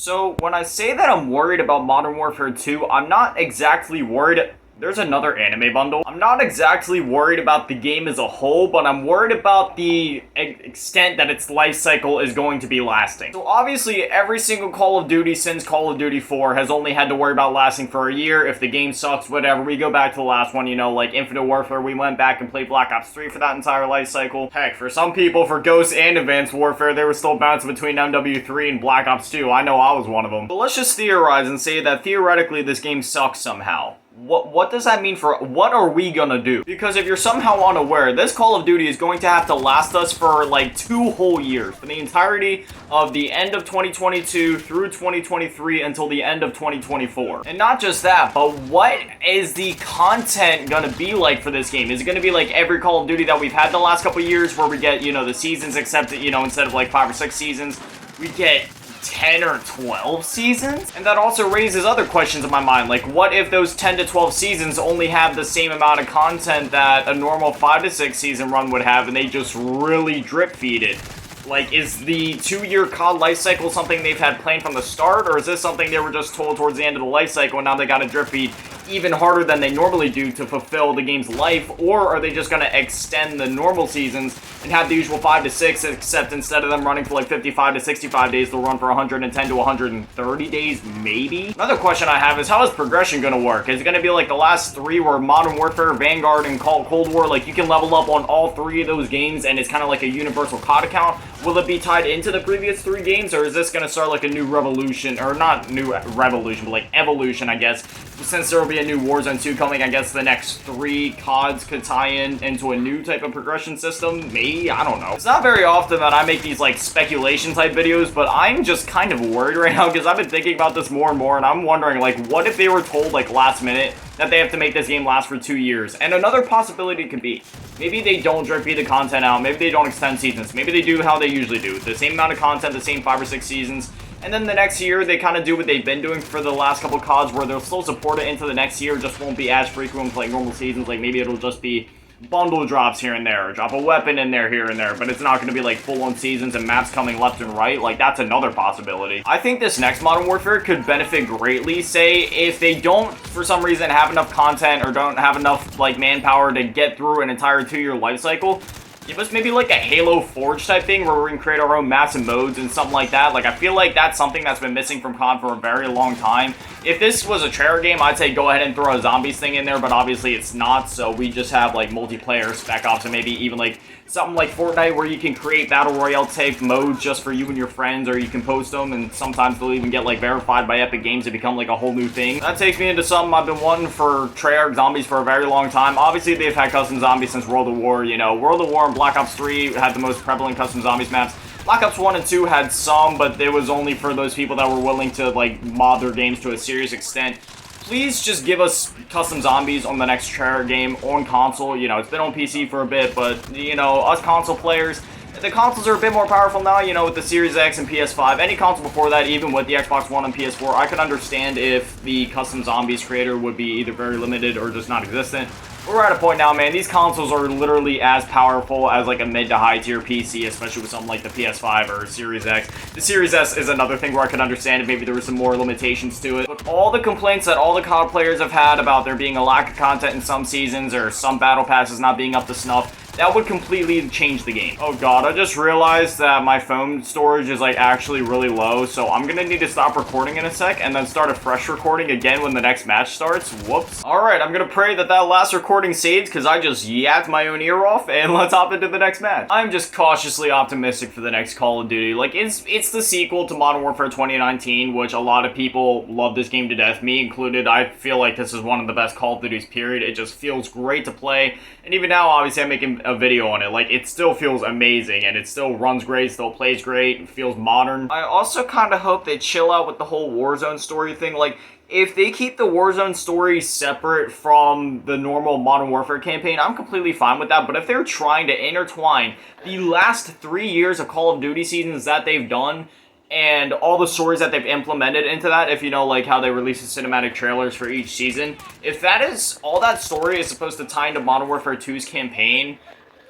So when I say that I'm worried about Modern Warfare 2, I'm not exactly worried. There's another anime bundle. I'm not exactly worried about the game as a whole, but I'm worried about the extent that its life cycle is going to be lasting. So obviously, every single Call of Duty since Call of Duty 4 has only had to worry about lasting for a year. If the game sucks, whatever, we go back to the last one, like Infinite Warfare, we went back and played Black Ops 3 for that entire life cycle. Heck, for some people, for Ghost and Advanced Warfare, they were still bouncing between MW3 and Black Ops 2. I know I was one of them. But let's just theorize and say that theoretically this game sucks somehow. What does that mean for, what are we gonna do? Because if you're somehow unaware, this Call of Duty is going to have to last us for like 2 whole years. For the entirety of the end of 2022 through 2023 until the end of 2024. And not just that, but what is the content gonna be like for this game? Is it gonna be like every Call of Duty that we've had the last couple years where we get, the seasons, except that, instead of like 5 or 6 seasons, we get 10 or 12 seasons? And that also raises other questions in my mind, like what if those 10 to 12 seasons only have the same amount of content that a normal 5 to 6 season run would have, and they just really drip feed it? Like, is the 2-year COD life cycle something they've had planned from the start, or is this something they were just told towards the end of the life cycle and now they gotta drip feed even harder than they normally do to fulfill the game's life? Or are they just gonna extend the normal seasons and have the usual 5 to 6, except instead of them running for like 55 to 65 days, they'll run for 110 to 130 days, maybe? Another question I have is, how is progression gonna work? Is it gonna be like the last 3 where Modern Warfare, Vanguard, and Cold War, like you can level up on all 3 of those games and it's kind of like a universal COD account? Will it be tied into the previous 3 games, or is this gonna start like a new revolution, or not new revolution, but like evolution, I guess, since there will be a new Warzone 2 coming? I guess the next 3 CODs could tie into a new type of progression system, maybe? I don't know. It's not very often that I make these like speculation type videos, but I'm just kind of worried right now because I've been thinking about this more and more, and I'm wondering, like, what if they were told like last minute that they have to make this game last for 2 years? And another possibility could be, maybe they don't drip feed the content out, maybe they don't extend seasons, maybe they do how they usually do, the same amount of content, the same 5 or 6 seasons, and then the next year they kind of do what they've been doing for the last couple CODs, where they'll still support it into the next year, just won't be as frequent like normal seasons. Like maybe it'll just be bundle drops here and there, or drop a weapon in there here and there, but it's not going to be like full-on seasons and maps coming left and right. Like, that's another possibility. I think this next Modern Warfare could benefit greatly, say, if they don't, for some reason, have enough content or don't have enough, like, manpower to get through an entire 2-year life cycle. Give us maybe like a Halo Forge type thing where we can create our own maps and modes and something like that. Like, I feel like that's something that's been missing from COD for a very long time. If this was a Treyarch game, I'd say go ahead and throw a zombies thing in there, but obviously it's not, so we just have like multiplayer, Spec Ops, and maybe even like something like Fortnite where you can create Battle Royale type modes just for you and your friends, or you can post them, and sometimes they'll even get like verified by Epic Games to become like a whole new thing. That takes me into something I've been wanting for Treyarch zombies for a very long time. Obviously they've had custom zombies since World at War, World at War and Black Ops 3 had the most prevalent custom zombies maps. Black Ops 1 and 2 had some, but it was only for those people that were willing to like mod their games to a serious extent. Please just give us custom zombies on the next Treyarch game on console. It's been on PC for a bit, but, us console players, the consoles are a bit more powerful now, with the Series X and PS5. Any console before that, even with the Xbox One and PS4, I could understand if the custom zombies creator would be either very limited or just non-existent. We're at a point now, man, these consoles are literally as powerful as like a mid to high tier PC, especially with something like the PS5 or Series X. The Series S is another thing where I could understand if maybe there were some more limitations to it. But all the complaints that all the COD players have had about there being a lack of content in some seasons or some battle passes not being up to snuff, that would completely change the game. Oh god, I just realized that my phone storage is like actually really low, so I'm gonna need to stop recording in a sec and then start a fresh recording again when the next match starts. Whoops. Alright, I'm gonna pray that last recording saves because I just yapped my own ear off, and let's hop into the next match. I'm just cautiously optimistic for the next Call of Duty. Like, it's the sequel to Modern Warfare 2019, which a lot of people love this game to death, me included. I feel like this is one of the best Call of Duties, period. It just feels great to play, and even now, obviously, I'm making a video on it. Like, it still feels amazing, and it still runs great, still plays great, and feels modern. I also kind of hope they chill out with the whole Warzone story thing. Like, if they keep the Warzone story separate from the normal Modern Warfare campaign, I'm completely fine with that. But if they're trying to intertwine the last 3 years of Call of Duty seasons that they've done and all the stories that they've implemented into that, if like how they release the cinematic trailers for each season, if that is all that story is supposed to tie into Modern Warfare 2's campaign,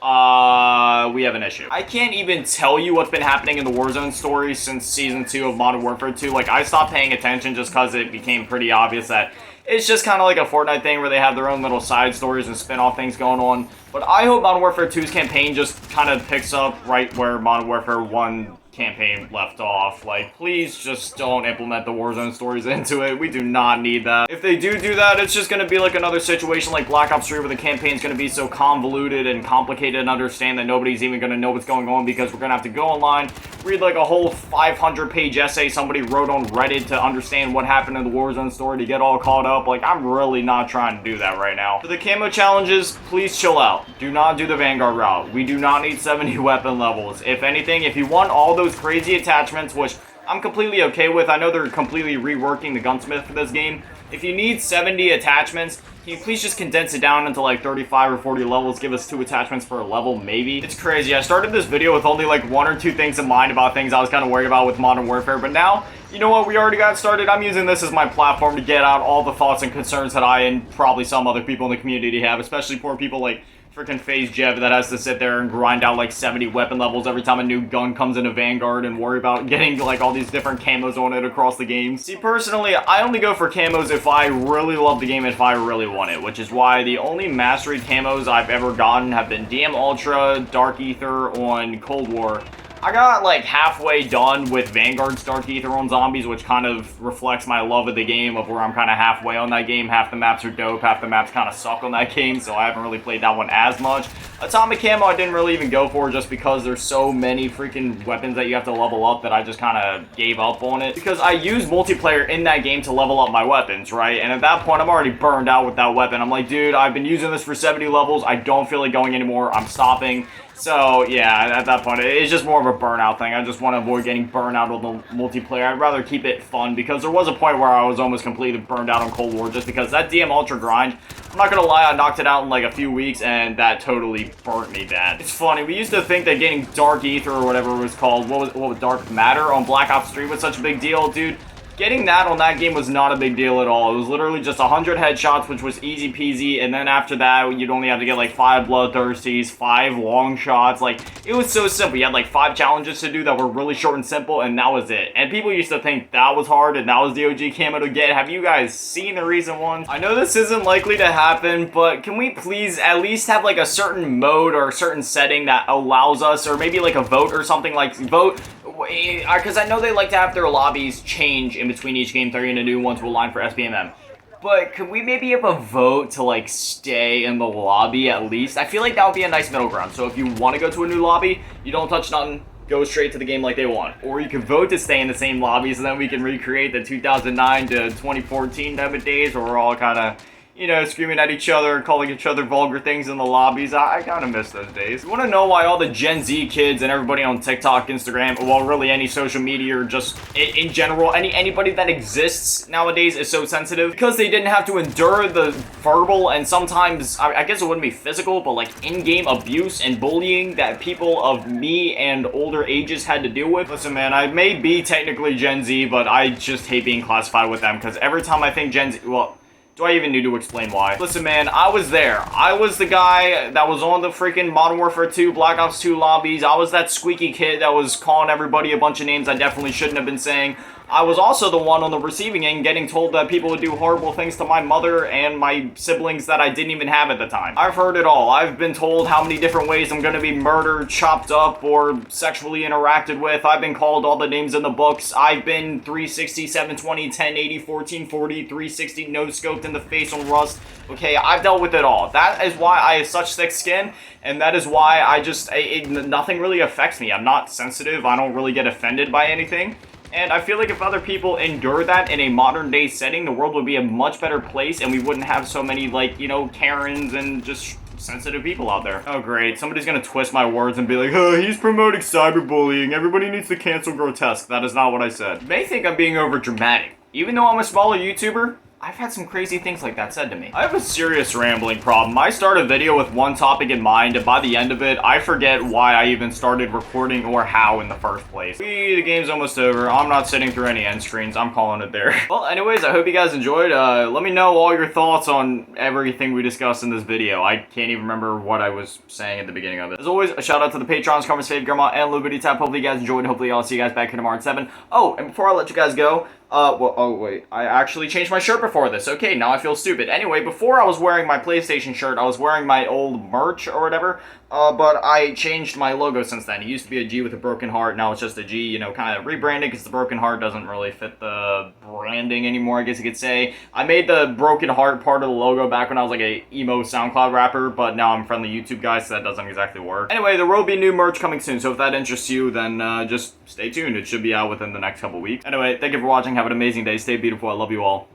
We have an issue. I can't even tell you what's been happening in the Warzone story since Season 2 of Modern Warfare 2. Like, I stopped paying attention just because it became pretty obvious that it's just kind of like a Fortnite thing where they have their own little side stories and spin-off things going on. But I hope Modern Warfare 2's campaign just kind of picks up right where Modern Warfare 1 campaign left off. Like, please just don't implement the Warzone stories into it. We do not need that. If they do that, it's just gonna be like another situation like Black Ops 3 where the campaign's gonna be so convoluted and complicated and understand that nobody's even gonna know what's going on because we're gonna have to go online, read like a whole 500-page essay somebody wrote on Reddit to understand what happened in the Warzone story to get all caught up. Like, I'm really not trying to do that right now. For the camo challenges, please chill out. Do not do the Vanguard route. We do not need 70 weapon levels. If anything, if you want all those crazy attachments, which I'm completely okay with. I know they're completely reworking the gunsmith for this game. If you need 70 attachments, can you please just condense it down into like 35 or 40 levels? Give us 2 attachments per level, maybe? It's crazy. I started this video with only like 1 or 2 things in mind about things I was kind of worried about with Modern Warfare, but now, you know what? We already got started. I'm using this as my platform to get out all the thoughts and concerns that I and probably some other people in the community have, especially poor people like freaking FaZe Jev that has to sit there and grind out like 70 weapon levels every time a new gun comes into Vanguard and worry about getting like all these different camos on it across the game. See, personally, I only go for camos if I really love the game and if I really want it, which is why the only mastery camos I've ever gotten have been DM Ultra, Dark Ether on Cold War. I got like halfway done with Vanguard's Dark Ether on Zombies, which kind of reflects my love of the game, of where I'm kind of halfway on that game. Half the maps are dope, half the maps kind of suck on that game, so I haven't really played that one as much. Atomic Camo I didn't really even go for just because there's so many freaking weapons that you have to level up that I just kind of gave up on it. Because I use multiplayer in that game to level up my weapons, right? And at that point, I'm already burned out with that weapon. I'm like, dude, I've been using this for 70 levels. I don't feel like going anymore. I'm stopping. So, yeah, at that point, it's just more of a burnout thing. I just want to avoid getting burned out on the multiplayer. I'd rather keep it fun, because there was a point where I was almost completely burned out on Cold War, just because that DM Ultra grind, I'm not going to lie, I knocked it out in like a few weeks, and that totally burnt me bad. It's funny, we used to think that getting Dark Ether, or whatever it was called, what was Dark Matter on Black Ops 3 was such a big deal, dude. Getting that on that game was not a big deal at all. It was literally just 100 headshots, which was easy peasy, and then after that, you'd only have to get like 5 bloodthirsties, 5 long shots. Like, it was so simple. You had like 5 challenges to do that were really short and simple, and that was it. And people used to think that was hard, and that was the OG camo to get. Have you guys seen the recent ones? I know this isn't likely to happen, but can we please at least have like a certain mode or a certain setting that allows us, or maybe like a vote or something, like vote, because I know they like to have their lobbies change in between each game, 30 and a new one to align for SBMM. But could we maybe have a vote to like stay in the lobby at least? I feel like that would be a nice middle ground. So if you want to go to a new lobby, you don't touch nothing, go straight to the game like they want. Or you can vote to stay in the same lobby, so then we can recreate the 2009 to 2014 type of days where we're all kind of, you know, screaming at each other, calling each other vulgar things in the lobbies. I kind of miss those days. You want to know why all the Gen Z kids and everybody on TikTok, Instagram, well, really any social media or just in general, anybody that exists nowadays is so sensitive? Because they didn't have to endure the verbal and sometimes, I guess it wouldn't be physical, but like in-game abuse and bullying that people of me and older ages had to deal with. Listen, man, I may be technically Gen Z, but I just hate being classified with them, because every time I think Gen Z, well, do I even need to explain why? Listen, man, I was there. I was the guy that was on the freaking Modern Warfare 2, Black Ops 2 lobbies. I was that squeaky kid that was calling everybody a bunch of names I definitely shouldn't have been saying. I was also the one on the receiving end getting told that people would do horrible things to my mother and my siblings that I didn't even have at the time. I've heard it all. I've been told how many different ways I'm gonna be murdered, chopped up, or sexually interacted with. I've been called all the names in the books. I've been 360, 720, 1080, 1440, 360, no-scoped in the face on Rust. Okay, I've dealt with it all. That is why I have such thick skin, and that is why I just, nothing really affects me. I'm not sensitive. I don't really get offended by anything. And I feel like if other people endure that in a modern day setting, the world would be a much better place, and we wouldn't have so many, like, you know, Karens and just sensitive people out there. Oh great, somebody's gonna twist my words and be like, oh, he's promoting cyberbullying, everybody needs to cancel Grotesque. That is not what I said. You may think I'm being over dramatic. Even though I'm a smaller YouTuber, I've had some crazy things like that said to me. I have a serious rambling problem. I start a video with one topic in mind, and by the end of it, I forget why I even started recording or how in the first place. The game's almost over. I'm not sitting through any end screens. I'm calling it there. Well, anyways, I hope you guys enjoyed. Let me know all your thoughts on everything we discussed in this video. I can't even remember what I was saying at the beginning of it. As always, a shout out to the Patrons, Karma's Fave, Grandma, and Lubity Tap. Hopefully you guys enjoyed. Hopefully I'll see you guys back here tomorrow at 7. Oh, and before I let you guys go, oh wait, I actually changed my shirt before this. Okay, now I feel stupid. Anyway, before I was wearing my PlayStation shirt, I was wearing my old merch or whatever, but I changed my logo since then. It used to be a G with a broken heart, now it's just a G, you know, kind of rebranded because the broken heart doesn't really fit the branding anymore, I guess you could say. I made the broken heart part of the logo back when I was like a emo SoundCloud rapper, but now I'm a friendly YouTube guy, so that doesn't exactly work. Anyway, there will be new merch coming soon, so if that interests you, then just stay tuned. It should be out within the next couple weeks. Anyway, thank you for watching. Have an amazing day. Stay beautiful. I love you all.